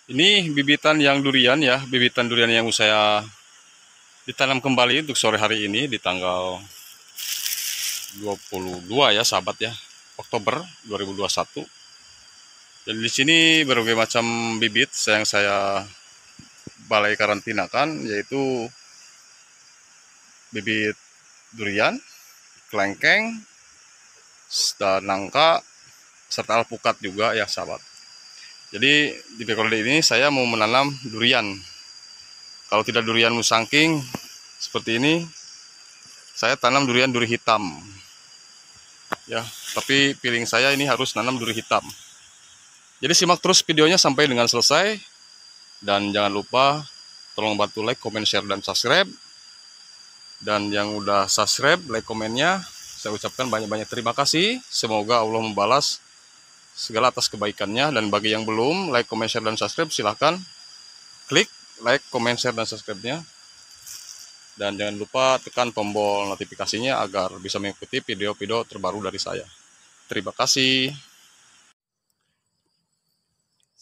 Ini bibitan yang durian ya, bibitan durian yang saya ditanam kembali untuk sore hari ini di tanggal 22 ya sahabat ya, Oktober 2021. Jadi di sini berbagai macam bibit yang saya balai karantinakan, yaitu bibit durian, kelengkeng, dan nangka, serta alpukat juga ya sahabat. Jadi di periode ini saya mau menanam durian. Kalau tidak durian musangking seperti ini, saya tanam duri hitam ya, tapi feeling saya ini harus nanam duri hitam. Jadi simak terus videonya sampai dengan selesai, dan jangan lupa tolong bantu like, comment, share, dan subscribe. Dan yang udah subscribe, like, komennya, saya ucapkan banyak-banyak terima kasih. Semoga Allah membalas segala atas kebaikannya. Dan bagi yang belum like, comment, share, dan subscribe, silahkan klik like, comment, share, dan subscribe-nya. Dan jangan lupa tekan tombol notifikasinya agar bisa mengikuti video-video terbaru dari saya. Terima kasih.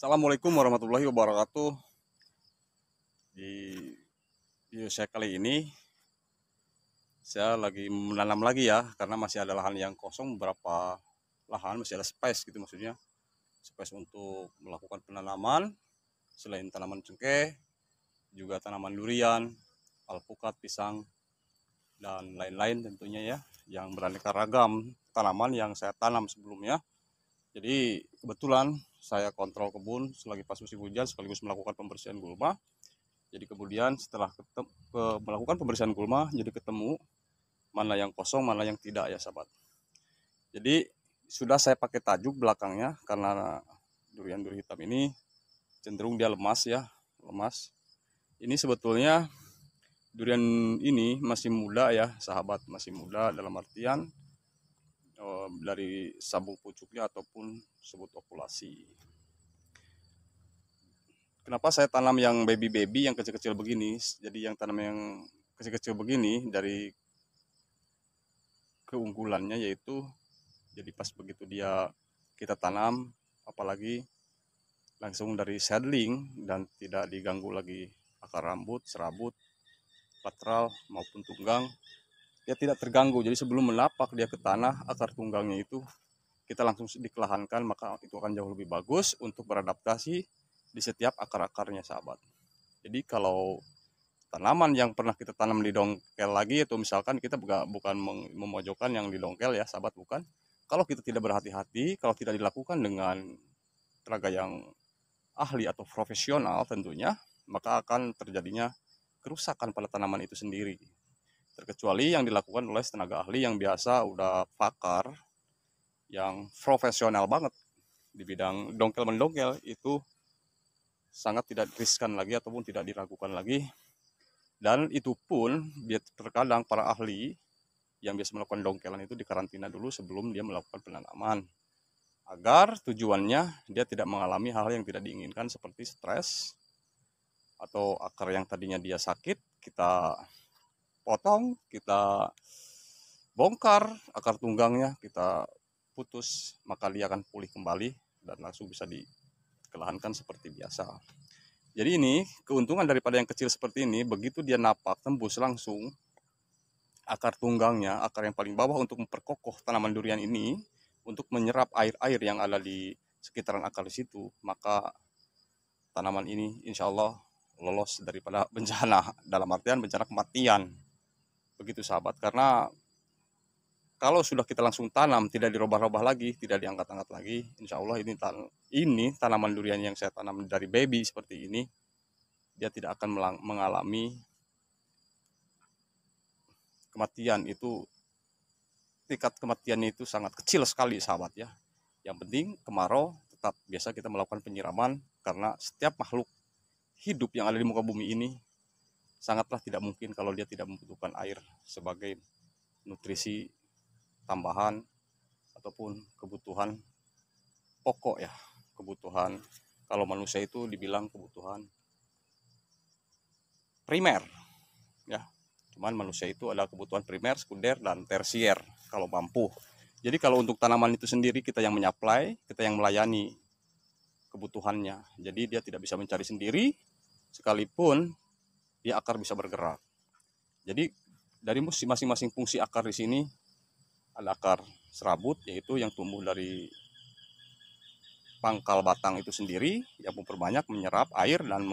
Assalamualaikum warahmatullahi wabarakatuh. Di video saya kali ini, saya lagi menanam lagi ya, karena masih ada lahan yang kosong, beberapa lahan masih ada space gitu, maksudnya space untuk melakukan penanaman selain tanaman cengkeh, juga tanaman durian, alpukat, pisang, dan lain-lain tentunya ya, yang beraneka ragam tanaman yang saya tanam sebelumnya. Jadi kebetulan saya kontrol kebun selagi pas musim hujan sekaligus melakukan pembersihan gulma. Jadi kemudian setelah melakukan pembersihan gulma, jadi ketemu mana yang kosong, mana yang tidak ya sahabat. Jadi sudah saya pakai tajuk belakangnya, karena durian hitam ini cenderung dia lemas ya, lemas. Ini sebetulnya durian ini masih muda ya sahabat, masih muda dalam artian dari sabung pucuknya ataupun sebut okulasi. Kenapa saya tanam yang baby yang kecil-kecil begini? Jadi yang tanam yang kecil-kecil begini, dari keunggulannya yaitu, jadi pas begitu dia kita tanam, apalagi langsung dari seedling dan tidak diganggu lagi akar rambut, serabut, lateral maupun tunggang, dia tidak terganggu. Jadi sebelum menapak dia ke tanah, akar tunggangnya itu kita langsung dikelahankan, maka itu akan jauh lebih bagus untuk beradaptasi di setiap akar-akarnya sahabat. Jadi kalau tanaman yang pernah kita tanam di dongkel lagi, atau misalkan kita bukan memojokkan yang di dongkel ya sahabat, bukan. Kalau kita tidak berhati-hati, kalau tidak dilakukan dengan tenaga yang ahli atau profesional tentunya, maka akan terjadinya kerusakan pada tanaman itu sendiri. Terkecuali yang dilakukan oleh tenaga ahli yang biasa udah pakar, yang profesional banget di bidang dongkel mendongkel, itu sangat tidak riskan lagi ataupun tidak diragukan lagi. Dan itu pun terkadang para ahli yang biasa melakukan dongkelan itu dikarantina dulu sebelum dia melakukan penanaman, agar tujuannya dia tidak mengalami hal yang tidak diinginkan seperti stres, atau akar yang tadinya dia sakit kita potong, kita bongkar akar tunggangnya, kita putus, maka dia akan pulih kembali dan langsung bisa dikelahankan seperti biasa. Jadi ini keuntungan daripada yang kecil seperti ini, begitu dia napak tembus langsung akar tunggangnya, akar yang paling bawah, untuk memperkokoh tanaman durian ini, untuk menyerap air-air yang ada di sekitaran akar di situ, maka tanaman ini insya Allah lolos daripada bencana, dalam artian bencana kematian. Begitu sahabat, karena kalau sudah kita langsung tanam, tidak dirubah-rubah lagi, tidak diangkat-angkat lagi, insya Allah ini tanaman durian yang saya tanam dari baby seperti ini, dia tidak akan mengalami kematian. Itu tingkat kematiannya itu sangat kecil sekali sahabat ya. Yang penting kemarau tetap biasa kita melakukan penyiraman, karena setiap makhluk hidup yang ada di muka bumi ini sangatlah tidak mungkin kalau dia tidak membutuhkan air sebagai nutrisi tambahan ataupun kebutuhan pokok ya, kebutuhan, kalau manusia itu dibilang kebutuhan primer ya. Cuman manusia itu ada kebutuhan primer, sekunder, dan tersier kalau mampu. Jadi kalau untuk tanaman itu sendiri kita yang menyaplai, kita yang melayani. kebutuhannya. Jadi dia tidak bisa mencari sendiri, sekalipun dia akar bisa bergerak. Jadi dari masing-masing fungsi akar di sini, ada akar serabut, yaitu yang tumbuh dari pangkal batang itu sendiri, yang memperbanyak menyerap air dan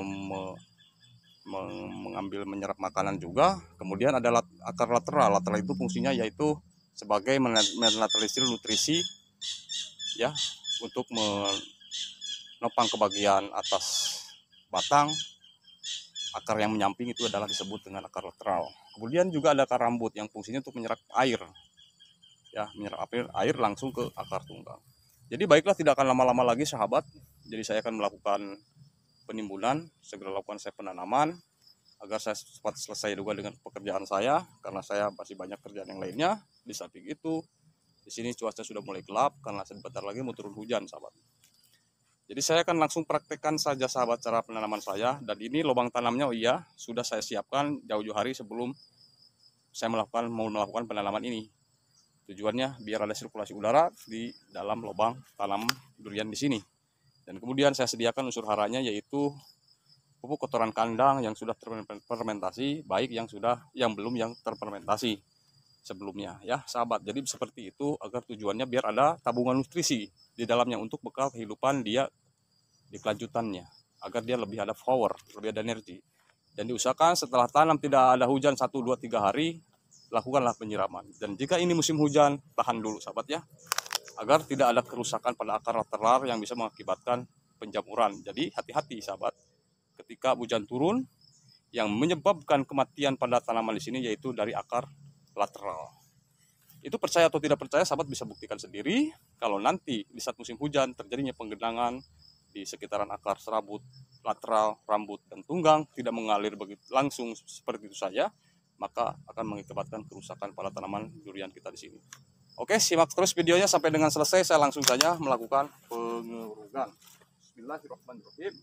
mengambil menyerap makanan juga. Kemudian ada akar lateral. Lateral itu fungsinya yaitu sebagai menetralisir nutrisi, ya, untuk menopang ke bagian atas batang. Akar yang menyamping itu adalah disebut dengan akar lateral. Kemudian juga ada akar rambut yang fungsinya untuk menyerap air, ya, menyerap air langsung ke akar tunggal. Jadi baiklah, tidak akan lama-lama lagi sahabat. Jadi saya akan melakukan penimbunan, segera lakukan saya penanaman agar saya cepat selesai juga dengan pekerjaan saya, karena saya masih banyak kerjaan yang lainnya. Di samping itu, di sini cuaca sudah mulai gelap karena sebentar lagi mau turun hujan, sahabat. Jadi saya akan langsung praktekkan saja, sahabat, cara penanaman saya. Dan ini lubang tanamnya, sudah saya siapkan jauh-jauh hari sebelum saya mau melakukan penanaman ini. Tujuannya biar ada sirkulasi udara di dalam lubang tanam durian di sini. Dan kemudian saya sediakan unsur haranya, yaitu pupuk kotoran kandang yang sudah terfermentasi, baik yang belum yang terfermentasi sebelumnya, ya sahabat. Jadi seperti itu, agar tujuannya biar ada tabungan nutrisi di dalamnya untuk bekal kehidupan dia di kelanjutannya, agar dia lebih ada power, lebih ada energi. Dan diusahakan setelah tanam tidak ada hujan 1, 2, 3 hari, lakukanlah penyiraman. Dan jika ini musim hujan, tahan dulu, sahabat, ya, agar tidak ada kerusakan pada akar lateral yang bisa mengakibatkan penjamuran. Jadi hati-hati, sahabat, ketika hujan turun, yang menyebabkan kematian pada tanaman di sini yaitu dari akar lateral. Itu percaya atau tidak percaya, sahabat bisa buktikan sendiri. Kalau nanti di saat musim hujan terjadinya penggenangan di sekitaran akar serabut, lateral, rambut, dan tunggang tidak mengalir begitu langsung seperti itu saja, maka akan mengakibatkan kerusakan pada tanaman durian kita di sini. Oke, simak terus videonya sampai dengan selesai. Saya langsung saja melakukan pengurugan. Bismillahirrahmanirrahim.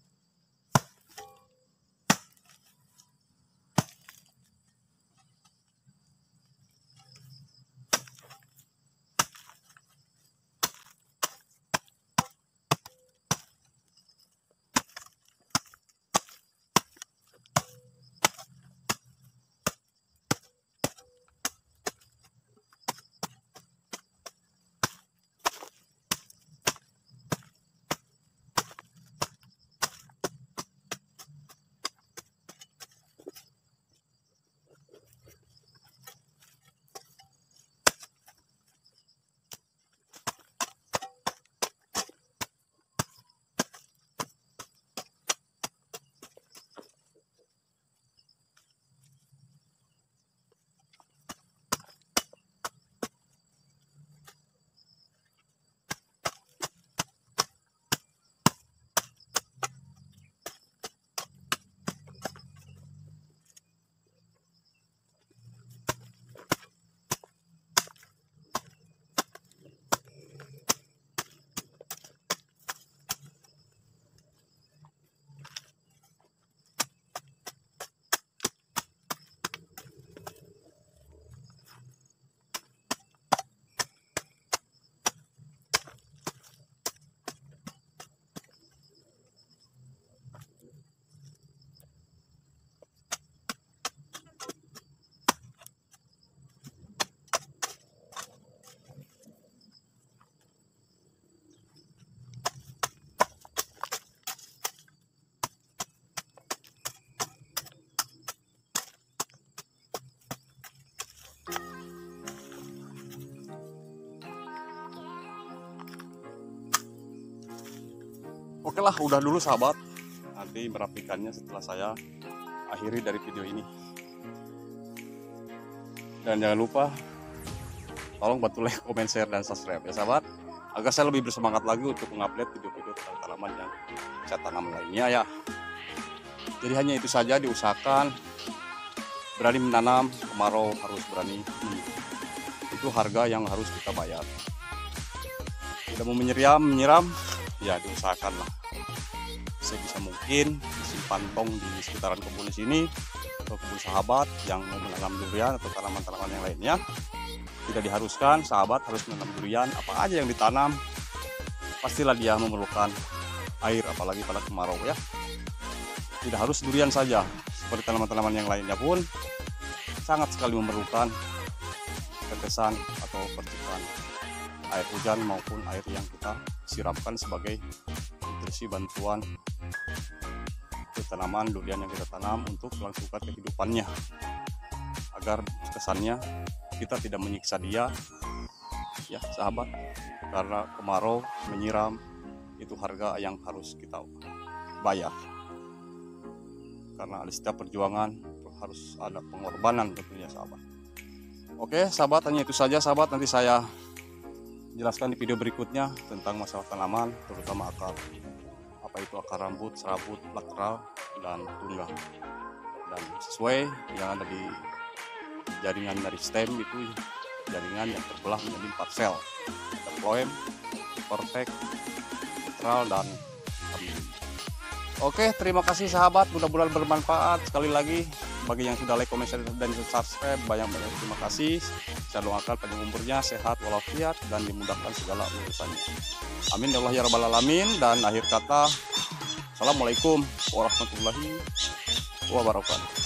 Oke lah, udah dulu, sahabat. Nanti merapikannya setelah saya akhiri dari video ini. Dan jangan lupa tolong bantu like, comment, share, dan subscribe, ya sahabat, agar saya lebih bersemangat lagi untuk mengupload video-video tentang tanaman yang saya tanam lainnya, ya. Jadi hanya itu saja, diusahakan berani menanam, kemarau harus berani itu harga yang harus kita bayar. Tidak mau menyiram, ya diusahakan lah sebisa mungkin simpan tong di sekitaran kebun sini atau kebun sahabat yang mau menanam durian atau tanaman-tanaman yang lainnya. Tidak diharuskan sahabat harus menanam durian, apa aja yang ditanam pastilah dia memerlukan air, apalagi pada kemarau ya. Tidak harus durian saja, seperti tanaman-tanaman yang lainnya pun sangat sekali memerlukan tetesan atau percikan air hujan maupun air yang kita siramkan sebagai nutrisi bantuan ke tanaman durian yang kita tanam untuk kelangsungan kehidupannya, agar kesannya kita tidak menyiksa dia ya sahabat, karena kemarau menyiram itu harga yang harus kita bayar, karena di setiap perjuangan harus ada pengorbanan tentunya sahabat. Oke sahabat, hanya itu saja sahabat, nanti saya jelaskan di video berikutnya tentang masalah tanaman, terutama akar, apa itu akar rambut, serabut, lateral, dan tunggang. Dan sesuai yang ada di jaringan dari stem itu jaringan yang terbelah menjadi 4 sel, ada phloem, cortex, lateral, dan termin. Oke, terima kasih sahabat, mudah-mudahan bermanfaat. Sekali lagi bagi yang sudah like, comment, share, dan subscribe, banyak-banyak terima kasih. Saya doakan panjang umurnya, sehat walafiat, dan dimudahkan segala urusannya. Amin ya Allah ya rabbal alamin. Dan akhir kata, assalamualaikum warahmatullahi wabarakatuh.